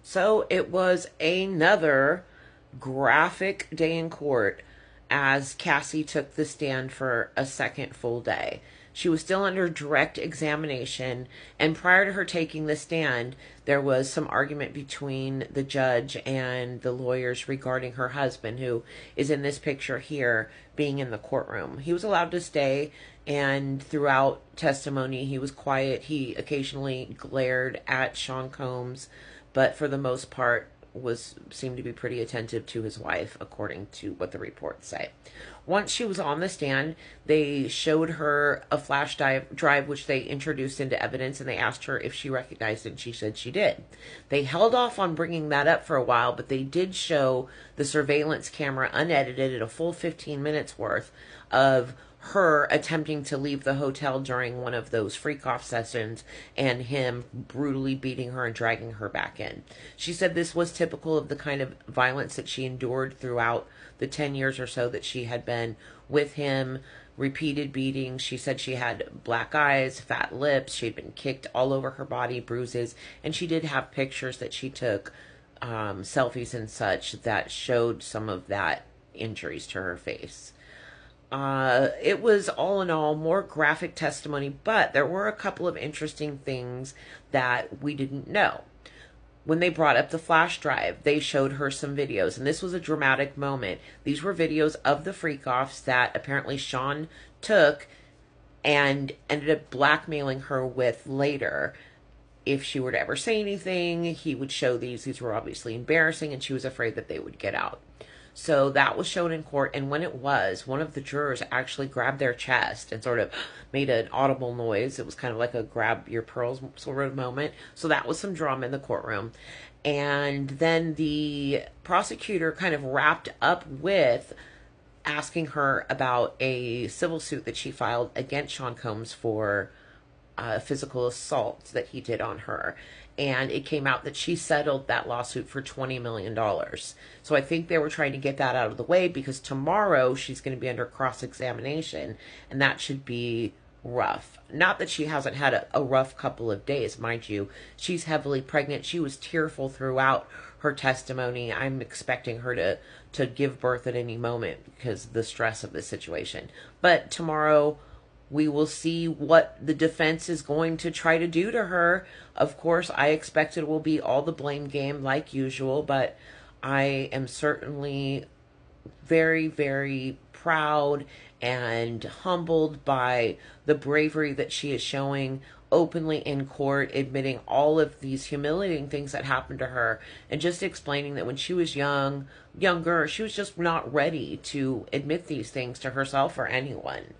So it was another graphic day in court as Cassie took the stand for a second full day. She was still under direct examination, and prior to her taking the stand, there was some argument between the judge and the lawyers regarding her husband, who is in this picture here, being in the courtroom. He was allowed to stay, and throughout testimony, he was quiet. He occasionally glared at Sean Combs, but for the most part, seemed to be pretty attentive to his wife, according to what the reports say. Once she was on the stand, they showed her a flash drive which they introduced into evidence, and they asked her if she recognized it, and she said she did. They held off on bringing that up for a while, but they did show the surveillance camera unedited at a full 15 minutes worth of her attempting to leave the hotel during one of those freak-off sessions and him brutally beating her and dragging her back in. She said this was typical of the kind of violence that she endured throughout the 10 years or so that she had been with him. Repeated beatings. She said she had black eyes, fat lips. She'd been kicked all over her body, bruises, and she did have pictures that she took, selfies and such, that showed some of that injuries to her face. It was all in all more graphic testimony, but there were a couple of interesting things that we didn't know. When they brought up the flash drive, they showed her some videos, and this was a dramatic moment. These were videos of the freak-offs that apparently Sean took and ended up blackmailing her with later. If she were to ever say anything, he would show these. These were obviously embarrassing, and she was afraid that they would get out. So that was shown in court, and when it was, one of the jurors actually grabbed their chest and sort of made an audible noise. It was kind of like a grab your pearls sort of moment. So that was some drama in the courtroom. And then the prosecutor kind of wrapped up with asking her about a civil suit that she filed against Sean Combs for physical assault that he did on her. And it came out that she settled that lawsuit for $20 million. So I think they were trying to get that out of the way, because tomorrow she's going to be under cross-examination, and that should be rough. Not that she hasn't had a rough couple of days, mind you. She's heavily pregnant. She was tearful throughout her testimony. I'm expecting her to give birth at any moment because of the stress of the situation. But tomorrow we will see what the defense is going to try to do to her. Of course, I expect it will be all the blame game like usual, but I am certainly very, very proud and humbled by the bravery that she is showing openly in court, admitting all of these humiliating things that happened to her, and just explaining that when she was younger, she was just not ready to admit these things to herself or anyone.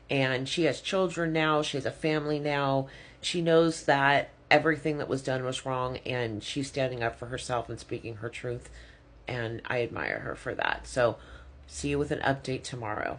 And she has children now. She has a family now. She knows that everything that was done was wrong, and she's standing up for herself and speaking her truth. And I admire her for that. So, see you with an update tomorrow.